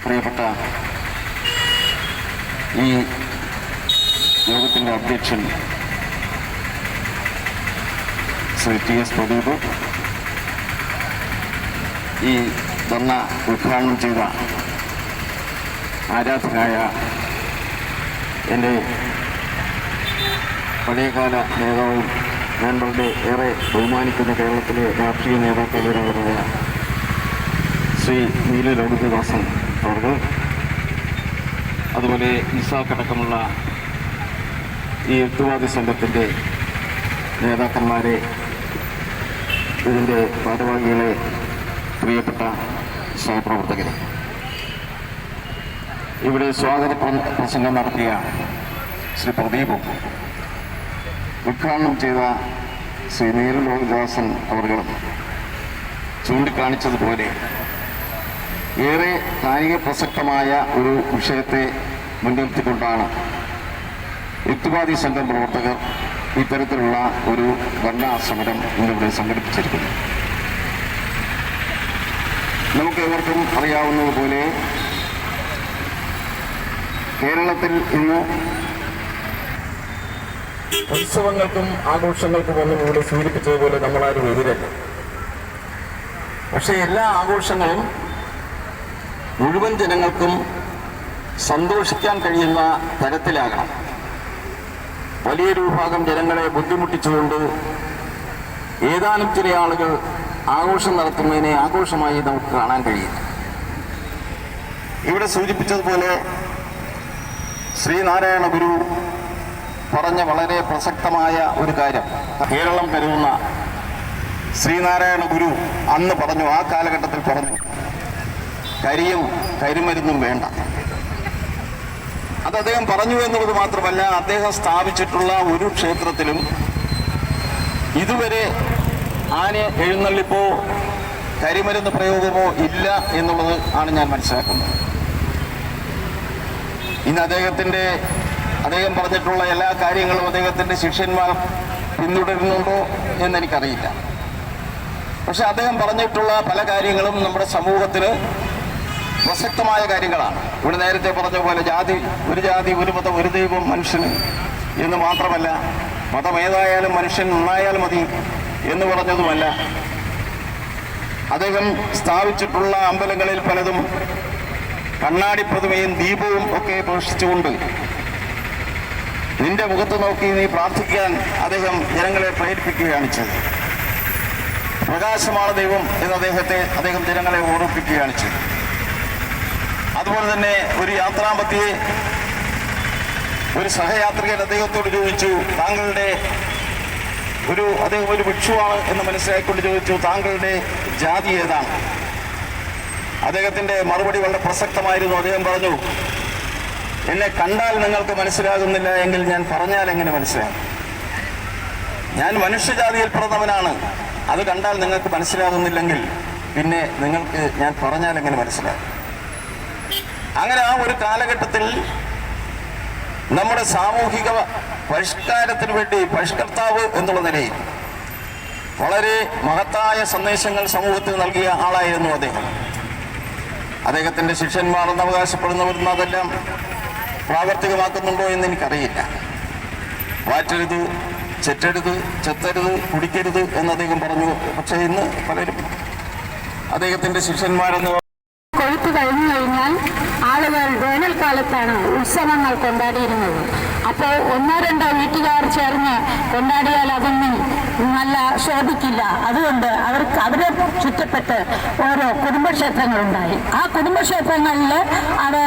പ്രിയപ്പെട്ട ഈ യോഗത്തിൻ്റെ അധ്യക്ഷൻ ശ്രീ TS പ്രദീപ്, ഈ ധർണ ഉദ്ഘാടനം ചെയ്ത ആരാധനായ എൻ്റെ പഴയകാല നേതാവും ഞാൻ വളരെ ഏറെ ബഹുമാനിക്കുന്ന കേരളത്തിലെ രാഷ്ട്രീയ നേതാക്കളിലൊരാളായ ശ്രീ നീല ലോകിതദാസൻ അവർ, അതുപോലെ ഇസാഖടക്കമുള്ള ഈ യുക്തിവാദി സംഘത്തിൻ്റെ നേതാക്കന്മാരെ, ഇതിൻ്റെ ഭാരവാഹികളെ, പ്രിയപ്പെട്ട സഹപ്രവർത്തകരെ, ഇവിടെ സ്വാഗത പ്രസംഗം നടത്തിയ ശ്രീ പ്രദീപും ഉദ്ഘാടനം ചെയ്ത ശ്രീ നീല ലോകിതദാസൻ അവർകളും ചൂണ്ടിക്കാണിച്ചതുപോലെ ഏറെ കായിക പ്രസക്തമായ ഒരു വിഷയത്തെ മുൻനിർത്തിക്കൊണ്ടാണ് യുക്തിവാദി സംഘം പ്രവർത്തകർ ഇത്തരത്തിലുള്ള ഒരു ധർണാ സമരം ഇന്നിവിടെ സംഘടിപ്പിച്ചിരിക്കുന്നു. നമുക്ക് ഏവർക്കും അറിയാവുന്നതുപോലെ കേരളത്തിൽ ഇന്ന് ഉത്സവങ്ങൾക്കും ആഘോഷങ്ങൾക്കും ഒന്നും ഇവിടെ സൂചിപ്പിച്ചതുപോലെ നമ്മളാരും എതിരല്ല. പക്ഷേ എല്ലാ ആഘോഷങ്ങളും മുഴുവൻ ജനങ്ങൾക്കും സന്തോഷിക്കാൻ കഴിയുന്ന തരത്തിലാകണം. വലിയൊരു വിഭാഗം ജനങ്ങളെ ബുദ്ധിമുട്ടിച്ചുകൊണ്ട് ഏതാനും ചില ആളുകൾ ആഘോഷം നടത്തുന്നതിനെ ആഘോഷമായി നമുക്ക് കാണാൻ കഴിയില്ല. ഇവിടെ സൂചിപ്പിച്ചതുപോലെ ശ്രീനാരായണ ഗുരു പറഞ്ഞ വളരെ പ്രസക്തമായ ഒരു കാര്യം കേരളം കരുതുന്ന ശ്രീനാരായണ ഗുരു അന്ന് പറഞ്ഞു, ആ കാലഘട്ടത്തിൽ പറഞ്ഞു, കരിയും കരിമരുന്നും വേണ്ട. അത് അദ്ദേഹം പറഞ്ഞു എന്നുള്ളത് മാത്രമല്ല, അദ്ദേഹം സ്ഥാപിച്ചിട്ടുള്ള ഒരു ക്ഷേത്രത്തിലും ഇതുവരെ ആന എഴുന്നള്ളിപ്പോ കരിമരുന്ന് പ്രയോഗമോ ഇല്ല എന്നുള്ളത് ആണ് ഞാൻ മനസ്സിലാക്കുന്നത്. ഇന്ന് അദ്ദേഹം പറഞ്ഞിട്ടുള്ള എല്ലാ കാര്യങ്ങളും അദ്ദേഹത്തിൻ്റെ ശിഷ്യന്മാർ പിന്തുടരുന്നുണ്ടോ എന്നെനിക്കറിയില്ല. പക്ഷെ അദ്ദേഹം പറഞ്ഞിട്ടുള്ള പല കാര്യങ്ങളും നമ്മുടെ സമൂഹത്തിന് പ്രസക്തമായ കാര്യങ്ങളാണ്. ഇവിടെ നേരത്തെ പറഞ്ഞ പോലെ ഒരു ജാതി ഒരു മതം ഒരു ദൈവം മനുഷ്യന് എന്ന് മാത്രമല്ല, മതം ഏതായാലും മനുഷ്യൻ നന്നായാൽ മതി എന്ന് പറഞ്ഞതുമല്ല, അദ്ദേഹം സ്ഥാപിച്ചിട്ടുള്ള അമ്പലങ്ങളിൽ പലതും കണ്ണാടി പ്രതിമയും ദീപവും ഒക്കെ പ്രദർശിച്ചുകൊണ്ട് നിന്റെ മുഖത്ത് നോക്കി നീ പ്രാർത്ഥിക്കാൻ അദ്ദേഹം ജനങ്ങളെ പ്രേരിപ്പിക്കുകയാണ് ചെയ്തത്. പ്രകാശമാണ് ദൈവം എന്ന് അദ്ദേഹം ജനങ്ങളെ ഓർമ്മിപ്പിക്കുകയാണ് ചെയ്തത്. അതുപോലെ തന്നെ ഒരു യാത്രാമധ്യേ ഒരു സഹയാത്രികൻ അദ്ദേഹത്തോട് ചോദിച്ചു, അദ്ദേഹം ഒരു ഭിക്ഷുവാണ് എന്ന് മനസ്സിലാക്കിക്കൊണ്ട് ചോദിച്ചു, താങ്കളുടെ ജാതി ഏതാണ്? അദ്ദേഹത്തിൻ്റെ മറുപടി വളരെ പ്രസക്തമായിരുന്നു. അദ്ദേഹം പറഞ്ഞു, എന്നെ കണ്ടാൽ നിങ്ങൾക്ക് മനസ്സിലാകുന്നില്ല എങ്കിൽ ഞാൻ പറഞ്ഞാൽ എങ്ങനെ മനസ്സിലാകും? ഞാൻ മനുഷ്യജാതിയിൽ പിറന്നവനാണ്. അത് കണ്ടാൽ നിങ്ങൾക്ക് മനസ്സിലാകുന്നില്ലെങ്കിൽ പിന്നെ നിങ്ങൾക്ക് ഞാൻ പറഞ്ഞാൽ എങ്ങനെ മനസ്സിലാകും? അങ്ങനെ ആ ഒരു കാലഘട്ടത്തിൽ നമ്മുടെ സാമൂഹിക പരിഷ്കാരത്തിന് വേണ്ടി പരിഷ്കർത്താവ് എന്നുള്ള നിലയിൽ വളരെ മഹത്തായ സന്ദേശങ്ങൾ സമൂഹത്തിന് നൽകിയ ആളായിരുന്നു അദ്ദേഹം. അദ്ദേഹത്തിൻ്റെ ശിഷ്യന്മാർ എന്ന് അവകാശപ്പെടുന്നവരുന്ന അതെല്ലാം പ്രാവർത്തികമാക്കുന്നുണ്ടോ എന്ന് എനിക്കറിയില്ല. വാറ്റരുത്, ചെറ്റരുത്, ചെത്തരുത്, കുടിക്കരുത് എന്ന് അദ്ദേഹം പറഞ്ഞു. പക്ഷേ ഇന്ന് പലരും അദ്ദേഹത്തിൻ്റെ ശിഷ്യന്മാരെന്ന് കൊഴുത്ത് കഴിഞ്ഞു കഴിഞ്ഞാൽ ആളുകൾ വേനൽക്കാലത്താണ് ഉത്സവങ്ങൾ കൊണ്ടാടിയിരുന്നത്. അപ്പോൾ ഒന്നോ രണ്ടോ വീട്ടുകാർ ചേർന്ന് കൊണ്ടാടിയാൽ അതൊന്നും നല്ല ശോഭിക്കില്ല. അതുകൊണ്ട് അവരെ ചുറ്റപ്പെട്ട് ഓരോ കുടുംബക്ഷേത്രങ്ങളുണ്ടായി. ആ കുടുംബക്ഷേത്രങ്ങളിൽ അവർ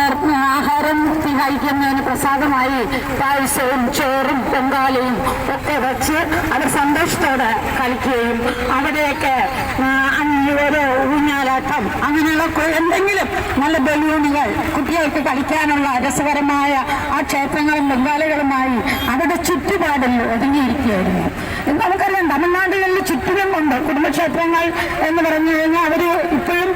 ആഹാരം കഴിക്കുന്നതിന് പ്രസാദമായി പായസവും ചോറും പൊങ്കാലയും ഒക്കെ വെച്ച് അവർ സന്തോഷത്തോടെ കളിക്കുകയും അവിടെയൊക്കെ ഓരോ ഊഞ്ഞാലാട്ടം അങ്ങനെയുള്ള എന്തെങ്കിലും നല്ല ബലൂണുകൾ കുട്ടികൾക്ക് കളിക്കാൻ കാണാനുള്ള രസകരമായ ആ ക്ഷേത്രങ്ങളും ബംഗാളികളുമായി അവരുടെ ചുറ്റുപാടിൽ ഒതുങ്ങിയിരിക്കുകയായിരുന്നു. നമുക്കറിയാം തമിഴ്നാടുകളിൽ ചുറ്റിലും ഉണ്ട് കുടുംബക്ഷേത്രങ്ങൾ എന്ന് പറഞ്ഞു കഴിഞ്ഞാൽ അവർ ഇപ്പോഴും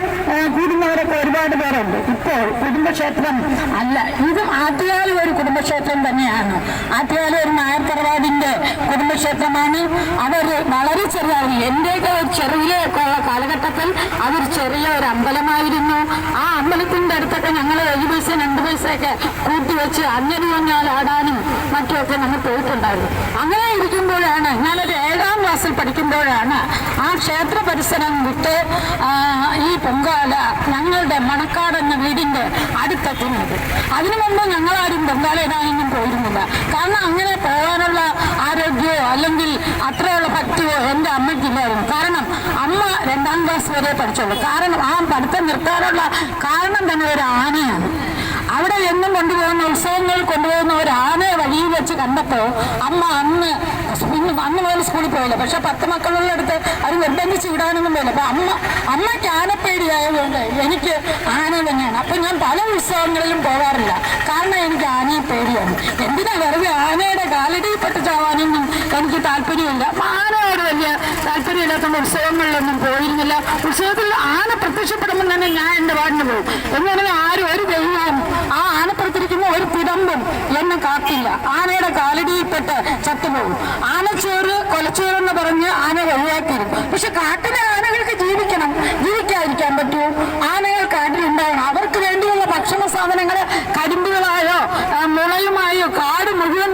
കൂടുന്നവരൊക്കെ ഒരുപാട് പേരുണ്ട്. ഇപ്പോൾ കുടുംബക്ഷേത്രം അല്ല, ഇതും ആറ്റുകാലും ഒരു കുടുംബക്ഷേത്രം തന്നെയാണ്. ആറ്റുകാലും ഒരു നായർ തറവാടിന്റെ കുടുംബക്ഷേത്രമാണ്. അവർ വളരെ ചെറിയ എന്റെയൊക്കെ ചെറിയൊക്കെ ഉള്ള കാലഘട്ടത്തിൽ അതൊരു ചെറിയ ഒരു അമ്പലമായിരുന്നു. ആ അമ്പലത്തിന്റെ അടുത്തൊക്കെ ഞങ്ങൾ 1 പൈസ 2 പൈസയൊക്കെ കൂട്ടിവെച്ച് അങ്ങനെ പറഞ്ഞാൽ ആടാനും മറ്റുമൊക്കെ നമ്മൾ പോയിട്ടുണ്ടായിരുന്നു. അങ്ങനെ ഇരിക്കുമ്പോഴാണ് ഞാനൊരു 7ാം ക്ലാസ്സിൽ പഠിക്കുമ്പോഴാണ് ആ ക്ഷേത്ര പരിസരം വിട്ട് ഈ പൊങ്കാല ഞങ്ങളുടെ മണക്കാട് എന്ന വീടിന്റെ അടുത്തെത്തുന്നത്. അതിനു മുമ്പ് ഞങ്ങളാരും പൊങ്കാലയിടാനൊന്നും പോയിരുന്നില്ല. കാരണം അങ്ങനെ പോകാനുള്ള ആരോഗ്യമോ അല്ലെങ്കിൽ അത്രയുള്ള ഭക്തിയോ എൻ്റെ അമ്മയ്ക്കില്ലായിരുന്നു. കാരണം അമ്മ 2ാം ക്ലാസ് വരെ പഠിച്ചുള്ളൂ. കാരണം ആ പഠിത്തം നിർത്താനുള്ള കാരണം തന്നെ ഒരു ആനയാണ്. അവിടെ എന്നും കൊണ്ടുപോകുന്ന ഉത്സവങ്ങൾ കൊണ്ടുപോകുന്ന ഒരു ആനയെ വഴിയിൽ വെച്ച് കണ്ടപ്പോൾ അമ്മ അന്ന് മുതൽ സ്കൂളിൽ പോയില്ല. പക്ഷെ 10 മക്കളുള്ള അടുത്ത് അത് നിർബന്ധിച്ച് വിടാനൊന്നും പോയില്ല. അപ്പൊ അമ്മയ്ക്ക് ആനപ്പേടിയായതുകൊണ്ട് എനിക്ക് ആന തന്നെയാണ്. അപ്പൊ ഞാൻ പല ഉത്സവങ്ങളിലും പോകാറില്ല. കാരണം എനിക്ക് ആനയെ പേടിയാണ്. എന്തിനാ വെറുതെ ആനയുടെ കാലടിയിൽപ്പെട്ട് ചാവാനൊന്നും എനിക്ക് താല്പര്യമില്ല. ആനയോട് വലിയ താല്പര്യമില്ലാത്തതുകൊണ്ട് ഉത്സവങ്ങളിലൊന്നും പോയിരുന്നില്ല. ഉത്സവത്തിൽ ആന പ്രത്യക്ഷപ്പെടുമ്പോൾ തന്നെ ഞാൻ എൻ്റെ പാടിന് പോകും. എന്ന് പറഞ്ഞാൽ ആരും ഒരു ദൈവവും ആ ആനപ്പുറത്തിരിക്കുന്ന ഒരു തിടമ്പും എന്നെ കാത്തില്ല. ആനയുടെ കാലടിയിൽപ്പെട്ട് ചത്തുപോകും. ആനച്ചോറ് കൊലച്ചോറെന്ന് പറഞ്ഞ് ആന ഒഴിവാക്കിയിരുന്നു. പക്ഷെ കാട്ടിലെ ആനകൾക്ക് ജീവിക്കാതിരിക്കാൻ പറ്റുമോ? ആനകൾ കാട്ടിലുണ്ടാവണം. അവർക്ക് വേണ്ടിയുള്ള ഭക്ഷണ സാധനങ്ങൾ കരിമ്പുകളായോ മുളയുമായോ കാട് മുഴുവൻ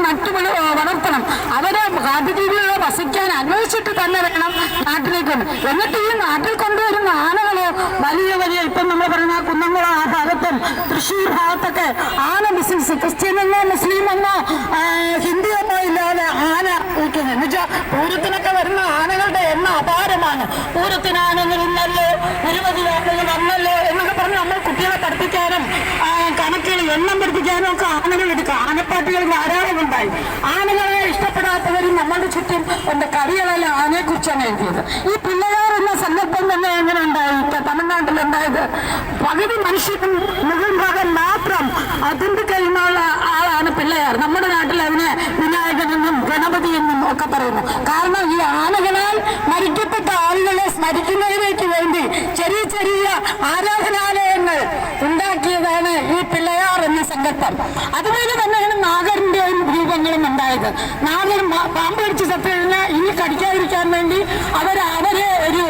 വളർത്തണം. അവരെ കാട്ടുജീവികളെ വസിക്കാൻ അനുവദിച്ചിട്ട് തന്നെ വേണം നാട്ടിലേക്ക്. എന്നിട്ട് ഈ നാട്ടിൽ കൊണ്ടുവരുന്ന ആനകളോ വലിയ ഇപ്പം നമ്മൾ പറയുന്ന കുന്നംകുളം ആ ഭാഗത്തും തൃശ്ശൂർ ഭാഗത്തൊക്കെ ആന ബിസിനസ് ക്രിസ്ത്യനെന്നോ മുസ്ലിമെന്നോ ഹിന്ദുവെന്നോ ഇല്ലാതെ ആന വയ്ക്കുന്നത്. എന്നുവെച്ചാൽ പൂരത്തിനൊക്കെ വരുന്ന ആനകളുടെ എണ്ണം അപാരമാണ്. പൂരത്തിന് ആനകൾ ഇന്നല്ലോ നിരവധി ആനകൾ വന്നല്ലോ എന്നൊക്കെ പറഞ്ഞ് നമ്മൾ കുട്ടികളെ പഠിപ്പിക്കാനും കണക്കുകൾ എണ്ണം പഠിപ്പിക്കാനും ഒക്കെ ആനകൾ എടുക്കുക. ആനപ്പാട്ടുകൾ ധാരാളം ഉണ്ടായി. ആനകളെ ഇഷ്ടപ്പെടാത്തവരും നമ്മളുടെ ചുറ്റും എന്റെ കവികളെല്ലാം ആനയെക്കുറിച്ചാണ് എഴുതിയത്. ഈ പിള്ളയാർ എന്ന സങ്കല്പം തന്നെ എങ്ങനെ ഉണ്ടായി? ഇപ്പൊ തമിഴ്നാട്ടിലുണ്ടായത് പകുതി മനുഷ്യനും മുകൾ ഭാഗം മാത്രം അതിന്റെ കഴിയുന്നുള്ള ആളാണ് പിള്ളയാർ. നമ്മുടെ നാട്ടിൽ അതിനെ വിനായകനെന്നും ഗണപതി എന്നും ഒക്കെ പറയുന്നു. കാരണം ഈ ആനകളാൽ മരിക്കപ്പെട്ട ആളുകളെ സ്മരിക്കുന്നതിലേക്ക് വേണ്ടി ചെറിയ ചെറിയ ആരാധനാലയങ്ങൾ ഉണ്ടാക്കിയതാണ് ഈ പിള്ളയാർ എന്ന സങ്കല്പം. അതുപോലെ തന്നെയാണ് നാഗരിന്റെയും രൂപങ്ങളും ഉണ്ടായത്. നാഗർ പാമ്പ് കടിച്ച് ചത്തു കഴിഞ്ഞാൽ ഇനി കടിക്കാതിരിക്കാൻ വേണ്ടി അവരെ ഒരു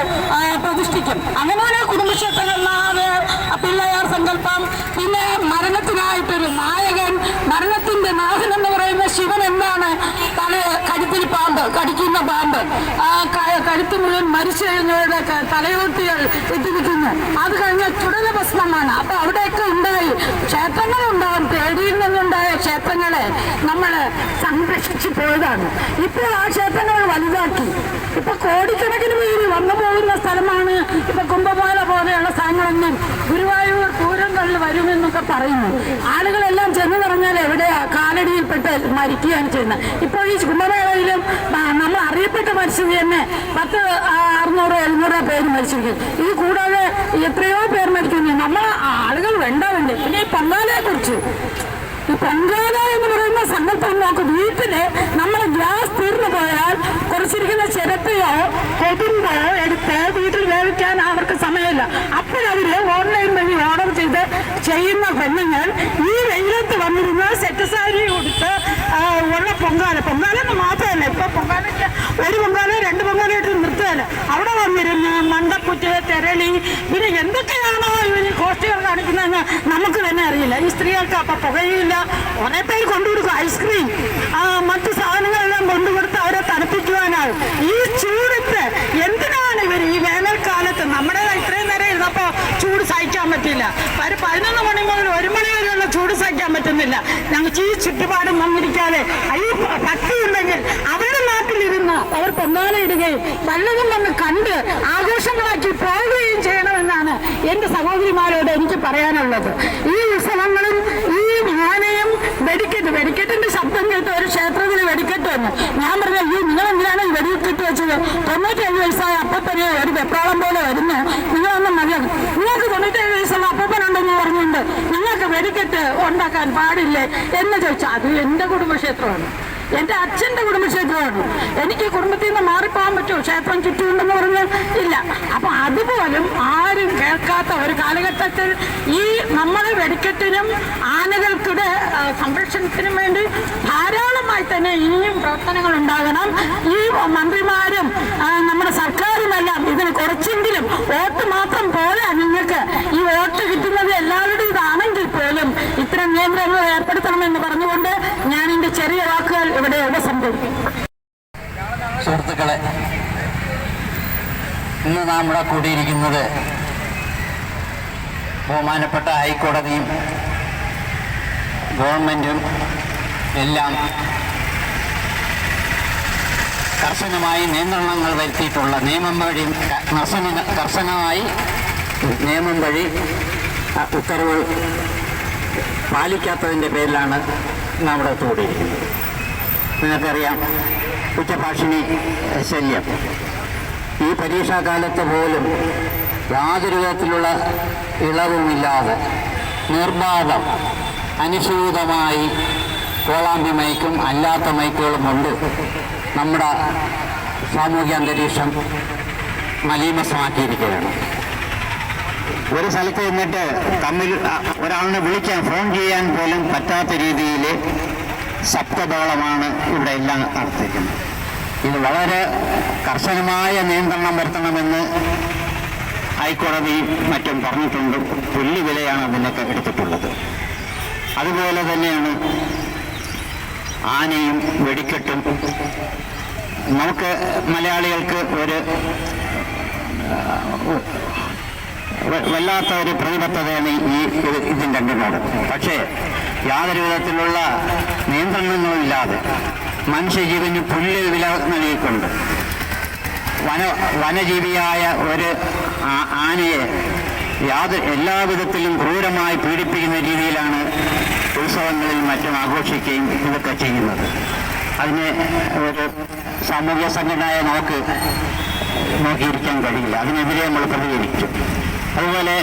പ്രതിഷ്ഠിക്കും. അങ്ങനെ കുടുംബക്ഷേത്രങ്ങളിലാകെ പിള്ളയാർ സങ്കല്പം. പിന്നെ മരണത്തിനായിട്ടൊരു നായകൻ, മരണത്തിന്റെ നാഥൻ എന്ന് പറയുന്ന ശിവൻ എന്താണ്? കഴുത്തിൽ പാമ്പ്, കടിക്കുന്ന പാമ്പ്, കഴുത്ത് മുഴുവൻ മരിച്ചു കഴിഞ്ഞവരുടെ തലയോട്ടികൾ ഇട്ടിരിക്കുന്നു. അത് കഴിഞ്ഞാൽ ചുടല ഭസ്മമാണ്. അപ്പൊ അവിടെയൊക്കെ ഉണ്ടായി ക്ഷേത്രങ്ങളുണ്ടാകും. പേടിയിൽ നിന്നുണ്ടായ ക്ഷേത്രങ്ങളെ നമ്മൾ സംരക്ഷിച്ചു പോയതാണ്. ഇപ്പോൾ ആ ക്ഷേത്രങ്ങൾ വലുതാക്കി. ഇപ്പൊ കോടിക്കണക്കിന് പേര് വന്നു പോകുന്ന സ്ഥലമാണ്. ഇപ്പൊ കുംഭമാല പോലെയുള്ള സ്ഥലങ്ങളൊന്നും ഗുരുവായൂർ പൂരങ്ങളിൽ വരുമെന്നൊക്കെ പറയുന്നു. ആളുകളെല്ലാം ചെന്ന് പറഞ്ഞാൽ എവിടെയാ കാലടിയിൽപ്പെട്ട് മരിക്കുകയാണ് ചെയ്യുന്നത്. ഇപ്പോൾ ഈ കുംഭമേളയിലും നമ്മൾ അറിയപ്പെട്ട് മരിച്ചത് തന്നെ 10, 600, 700 പേര് മരിച്ചിരിക്കും. ഇത് കൂടാതെ എത്രയോ പേർ മരിക്കുന്നു. നമ്മൾ ആളുകൾ വേണ്ടാവില്ലേ? പിന്നെ ഈ പൊങ്കാലയെ കുറിച്ച്, ഈ പൊങ്കാല എന്ന് പറയുന്ന സങ്കല്പം നോക്ക്. വീട്ടില് നമ്മൾ ഗ്യാസ് തീർന്നു പോയാൽ കുറച്ചിരിക്കുന്ന ചിരട്ടയോ കൊതുമ്പോ എടുത്ത് വീട്ടിൽ വേവിക്കാൻ അവർക്ക് സമയമില്ല. അപ്പോഴവര് ഓൺലൈൻ വഴി ഓർഡർ ചെയ്ത് ചെയ്യുന്ന പെണ്ണുങ്ങൾ ഈ വെയിലത്ത് വന്നിരുന്ന് സെറ്റ് സാരി കൊടുത്ത് ഉള്ള പൊങ്കാലെന്ന് മാത്രമല്ല, ഇപ്പൊ പൊങ്കാലയ്ക്ക് 1 പൊങ്കാല 2 പൊങ്കാല ഇട്ട് നിർത്തുകയല്ല. അവിടെ വന്നിരുന്ന് മണ്ടക്കുറ്റ്, തെരളി, പിന്നെ എന്തൊക്കെയാണോ ഇവര് കോഷ്ടികൾ കാണിക്കുന്നതെന്ന് നമുക്ക് തന്നെ അറിയില്ല. ഈ സ്ത്രീകൾക്ക് അപ്പൊ പുകയില്ല. കുറെ പേര് കൊണ്ടുകൊടുക്കും ഐസ്ക്രീം, മറ്റു സാധനങ്ങളെല്ലാം കൊണ്ടുകൊടുത്ത് അവരെ തണുപ്പിക്കുവാനാകും. ഈ ചൂടത്ത് എന്തിനാണ് ഇവർ ഈ വേനൽക്കാലത്ത്? നമ്മുടെ ഇത്രയും നേരം ഇരുന്നപ്പോ ചൂട് സഹിക്കാൻ പറ്റില്ല. 11 മണി മുതൽ 1 മണി വരെയുള്ള ചൂട് സഹിക്കാൻ പറ്റുന്നില്ല. ഞങ്ങൾക്ക് ഈ ചുറ്റുപാടും വന്നിരിക്കാതെ ഈ ഭക്തി ഉണ്ടെങ്കിൽ അവരുടെ നാട്ടിലിരുന്ന് അവർ പൊങ്കാലയിടുകയും വല്ലതും വന്ന് കണ്ട് ആഘോഷങ്ങളാക്കി പോവുകയും ചെയ്യണമെന്നാണ് എന്റെ സഹോദരിമാരോട് എനിക്ക് പറയാനുള്ളത്. ഈ ഉത്സവങ്ങളും ഈ ആനയും വെടിക്കെട്ടിന്റെ ശബ്ദം കേട്ട് ഒരു ക്ഷേത്രത്തിൽ വെടിക്കെട്ട് വന്നു. ഞാൻ പറഞ്ഞു, അയ്യോ നിങ്ങൾ എന്തിനാണ് ഈ വെടിക്കെട്ട് വെച്ചത്? 97 വയസ്സായ അപ്പൂപ്പന് ഒരു വെപ്രാളം പോലെ വരുന്നു. നിങ്ങളൊന്നും മതിയാകും. നിങ്ങൾക്ക് 97 വയസ്സുള്ള അപ്പൂപ്പനുണ്ടെന്ന് പറഞ്ഞുകൊണ്ട് നിങ്ങൾക്ക് വെടിക്കെട്ട് ഉണ്ടാക്കാൻ പാടില്ലേ എന്ന് ചോദിച്ചാൽ അത് എൻ്റെ കുടുംബക്ഷേത്രമാണ്, എൻ്റെ അച്ഛൻ്റെ കുടുംബക്ഷേത്രമാണ്. എനിക്ക് കുടുംബത്തിൽ നിന്ന് മാറിപ്പോകാൻ പറ്റുമോ ക്ഷേത്രം ചുറ്റുമുണ്ടെന്ന് പറഞ്ഞ് ഇല്ല. അപ്പൊ അതുപോലും ആരും കേൾക്കാത്ത ഒരു കാലഘട്ടത്തിൽ ഈ നമ്മുടെ വെടിക്കെട്ടിനും ആനകൾക്കിടെ സംരക്ഷണത്തിനും വേണ്ടി ധാരാളമായി തന്നെ ഇനിയും പ്രവർത്തനങ്ങൾ ഉണ്ടാകണം. ഈ മന്ത്രിമാരും നമ്മുടെ സർക്കാരുമെല്ലാം ഇതിന് കുറച്ചെങ്കിലും വോട്ട് മാത്രം പോരാ. നിങ്ങൾക്ക് ഈ വോട്ട് കിട്ടുന്നത് എല്ലാവരുടേതാണെങ്കിൽ പോലും ഇത്തരം നിയന്ത്രണങ്ങൾ ഏർപ്പെടുത്തണമെന്ന് പറഞ്ഞുകൊണ്ട് ഞാൻ എൻ്റെ ചെറിയ വാക്കുകൾ ഇവിടെ ഉപസംഹരിക്കും. സുഹൃത്തുക്കളെ, ഇന്ന് നാം ഇവിടെ കൂടിയിരിക്കുന്നത് ബഹുമാനപ്പെട്ട ഹൈക്കോടതിയും ഗവൺമെൻറ്റും എല്ലാം കർശനമായി നിയന്ത്രണങ്ങൾ വരുത്തിയിട്ടുള്ള നിയമം വഴി കർശനമായി നിയമം വഴി ഉത്തരവുകൾ പാലിക്കാത്തതിൻ്റെ പേരിലാണ് നാം ഇവിടെ കൂടിയിരിക്കുന്നത്. നിങ്ങൾക്കറിയാം, ഉച്ചഭാഷിണി ശല്യം ഈ പരീക്ഷാകാലത്ത് പോലും യാതൊരു വിധത്തിലുള്ള ഇളവുമില്ലാതെ നിർബാധം അനുസൂതമായി കോളാമ്പി മൈക്കും അല്ലാത്ത മൈക്കുകളും കൊണ്ട് നമ്മുടെ സാമൂഹ്യ അന്തരീക്ഷം മലീമസമാക്കിയിരിക്കുകയാണ്. ഒരു സ്ഥലത്ത് നിന്നിട്ട് തമ്മിൽ ഒരാളിനെ വിളിക്കാൻ ഫോൺ ചെയ്യാൻ പോലും പറ്റാത്ത രീതിയിൽ ശബ്ദബഹളമാണ് ഇവിടെ എല്ലാം നടത്തിയിരിക്കുന്നത്. ഇത് വളരെ കർശനമായ നിയന്ത്രണം വരുത്തണമെന്ന് ഹൈക്കോടതി മറ്റും പറഞ്ഞിട്ടുണ്ട്. പുല്ല് വിലയാണ് അതിനൊക്കെ എടുത്തിട്ടുള്ളത്. അതുപോലെ തന്നെയാണ് ആനയും വെടിക്കെട്ടും. നമുക്ക് മലയാളികൾക്ക് ഒരു വല്ലാത്ത ഒരു പ്രതിബദ്ധതയാണ് ഈ ഇതിൻ്റെ രണ്ടിനോട്. പക്ഷേ യാതൊരു വിധത്തിലുള്ള നിയന്ത്രണങ്ങളുമില്ലാതെ മനുഷ്യജീവന് പുല്ല് വില നൽകിക്കൊണ്ട് വനജീവിയായ ഒരു ആനയെ എല്ലാവിധത്തിലും ക്രൂരമായി പീഡിപ്പിക്കുന്ന രീതിയിലാണ് ഉത്സവങ്ങളിൽ മറ്റും ആഘോഷിക്കുകയും ഇതൊക്കെ ചെയ്യുന്നത്. അതിന് ഒരു സാമൂഹ്യ സംഘടനയായ നമുക്ക് നോക്കിയിരിക്കാൻ കഴിയില്ല. അതിനെതിരെ നമ്മൾ പ്രതികരിക്കും. അതുപോലെ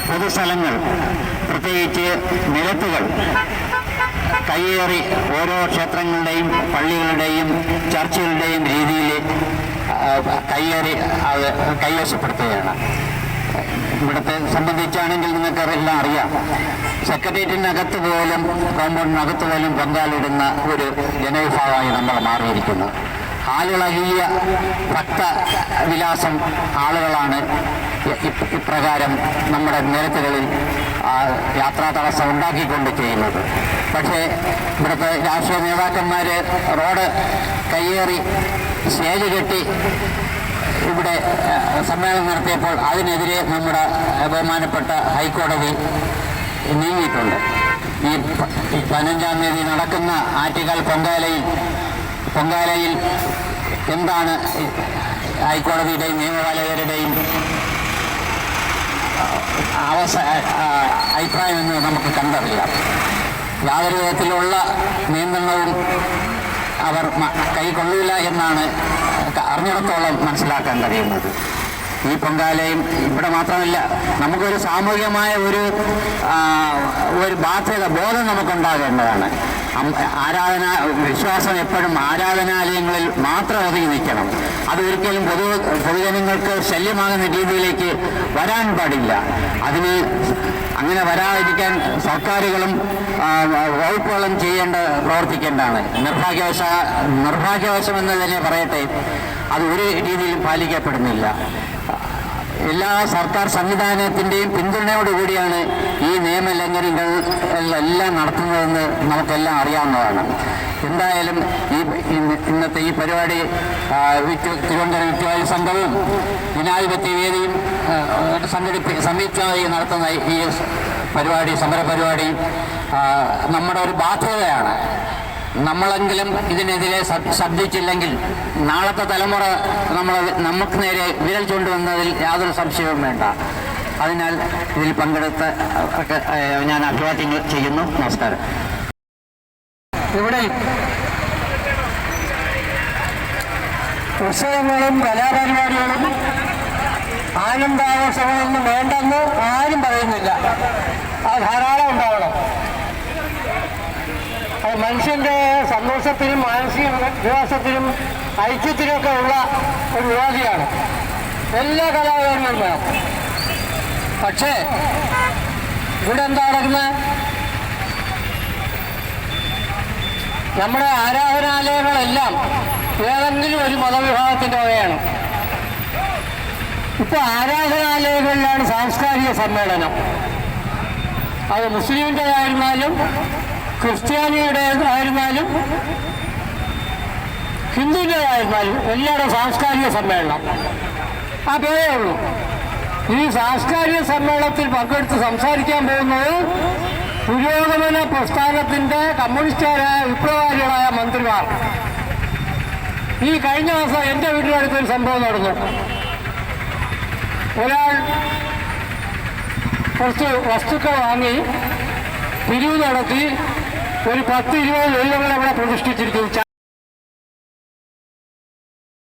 പൊതുസ്ഥലങ്ങൾ, പ്രത്യേകിച്ച് നിരത്തുകൾ കയ്യേറി ഓരോ ക്ഷേത്രങ്ങളുടെയും പള്ളികളുടെയും ചർച്ചുകളുടെയും രീതിയിൽ കൈവശപ്പെടുത്തുകയാണ്. ഇവിടുത്തെ സംബന്ധിച്ചാണെങ്കിൽ നിങ്ങൾക്കെല്ലാം അറിയാം, സെക്രട്ടേറിയറ്റിനകത്ത് പോലും കോമ്പൗണ്ടിനകത്ത് പോലും പൊങ്കാലിടുന്ന ഒരു ജനവിഭാഗമായി നമ്മൾ മാറിയിരിക്കുന്നു. ആളിളകിയ ഭക്തവിലാസം ആളുകളാണ് ഇപ്രകാരം നമ്മുടെ നിരത്തുകളിൽ യാത്രാ തടസ്സം ഉണ്ടാക്കിക്കൊണ്ട് ചെയ്യുന്നത്. പക്ഷേ ഇവിടുത്തെ രാഷ്ട്രീയ നേതാക്കന്മാർ റോഡ് കയ്യേറി സ്റ്റേജ് കെട്ടി ഇവിടെ സമ്മേളനം നടത്തിയപ്പോൾ അതിനെതിരെ നമ്മുടെ ബഹുമാനപ്പെട്ട ഹൈക്കോടതി നീങ്ങിയിട്ടുണ്ട്. ഈ 15-ാം തീയതി നടക്കുന്ന ആറ്റുകാൽ പൊങ്കാലയിൽ എന്താണ് ഹൈക്കോടതിയുടെയും നിയമപാലകരുടെയും അഭിപ്രായമെന്ന് നമുക്ക് കണ്ടറിയാം. യാതൊരു വിധത്തിലുള്ള നിയന്ത്രണവും അവർ കൈക്കൊള്ളില്ല എന്നാണ് അറിഞ്ഞിടത്തോളം മനസ്സിലാക്കാൻ കഴിയുന്നത്. ഈ പൊങ്കാലയും ഇവിടെ മാത്രമല്ല, നമുക്കൊരു സാമൂഹികമായ ഒരു ബാധ്യത ബോധം നമുക്കുണ്ടാകേണ്ടതാണ്. വിശ്വാസം എപ്പോഴും ആരാധനാലയങ്ങളിൽ മാത്രം ഒതുങ്ങി നിൽക്കണം. അതൊരിക്കലും പൊതുജനങ്ങൾക്ക് ശല്യമാകുന്ന രീതിയിലേക്ക് വരാൻ പാടില്ല. അതിന് അങ്ങനെ വരാതിരിക്കാൻ സർക്കാരുകളും വകുപ്പുകളും പ്രവർത്തിക്കേണ്ടതാണ്. നിർഭാഗ്യവശമെന്ന് തന്നെ പറയട്ടെ, അത് ഒരു രീതിയിലും പാലിക്കപ്പെടുന്നില്ല. എല്ലാ സർക്കാർ സംവിധാനത്തിൻ്റെയും പിന്തുണയോടുകൂടിയാണ് ഈ നിയമലംഘനങ്ങൾ എല്ലാം നടത്തുന്നതെന്ന് നമുക്കെല്ലാം അറിയാവുന്നതാണ്. എന്തായാലും ഇന്നത്തെ ഈ പരിപാടി തിരുവനന്തപുരം വിറ്റുവാരി സംഘവും ജനാധിപത്യ വേദിയും സംയുക്തമായി നടത്തുന്ന ഈ സമരപരിപാടി നമ്മുടെ ഒരു ബാധ്യതയാണ്. നമ്മളെങ്കിലും ഇതിനെതിരെ ശബ്ദിച്ചില്ലെങ്കിൽ നാളത്തെ തലമുറ നമുക്ക് നേരെ വിരൽ ചൂണ്ടുവന്നതിൽ യാതൊരു സംശയവും വേണ്ട. അതിനാൽ ഇതിൽ പങ്കെടുത്ത് ഞാൻ അഭിവാദ്യം ചെയ്യുന്നു. നമസ്കാരം. ഇവിടെ ഉത്സവങ്ങളും കലാപരിപാടികളും ആനന്ദാഘോഷങ്ങളൊന്നും വേണ്ടെന്ന് ആരും പറയുന്നില്ല. ആ ധാരാളം വികാസത്തിനും മാനസിക വികാസത്തിനും ഐക്യത്തിനൊക്കെ ഉള്ള ഒരു ഉപാധിയാണ്. എല്ലാ കലാകാരന്മാരും വേണം. പക്ഷേ ഇവിടെ എന്താ നടക്കുന്നത്? നമ്മുടെ ആരാധനാലയങ്ങളെല്ലാം ഏതെങ്കിലും ഒരു മതവിഭാഗത്തിൻ്റെ വകയാണ്. ഇപ്പോൾ ആരാധനാലയങ്ങളിലാണ് സാംസ്കാരിക സമ്മേളനം. അത് മുസ്ലിമിൻ്റെതായിരുന്നാലും ക്രിസ്ത്യാനിയുടേതായിരുന്നാലും ഹിന്ദുവിൻ്റെതായിരുന്നാലും എല്ലാവരുടെ സാംസ്കാരിക സമ്മേളനം അതേ ഉള്ളൂ. ഈ സാംസ്കാരിക സമ്മേളനത്തിൽ പങ്കെടുത്ത് സംസാരിക്കാൻ പോകുന്നത് പുരോഗമന പ്രസ്ഥാനത്തിൻ്റെ കമ്മ്യൂണിസ്റ്റുകാരായ വിപ്ലവകാരികളായ മന്ത്രിമാർ. ഈ കഴിഞ്ഞ ദിവസം എൻ്റെ വീട്ടിനടുത്തൊരു സംഭവം നടന്നു. ഒരാൾ കുറച്ച് വസ്തുക്കൾ വാങ്ങി പിരിവ് നടത്തി ഒരു 10-20 ദൈവങ്ങളെ അവിടെ പ്രതിഷ്ഠിച്ചിരിക്കുന്നു.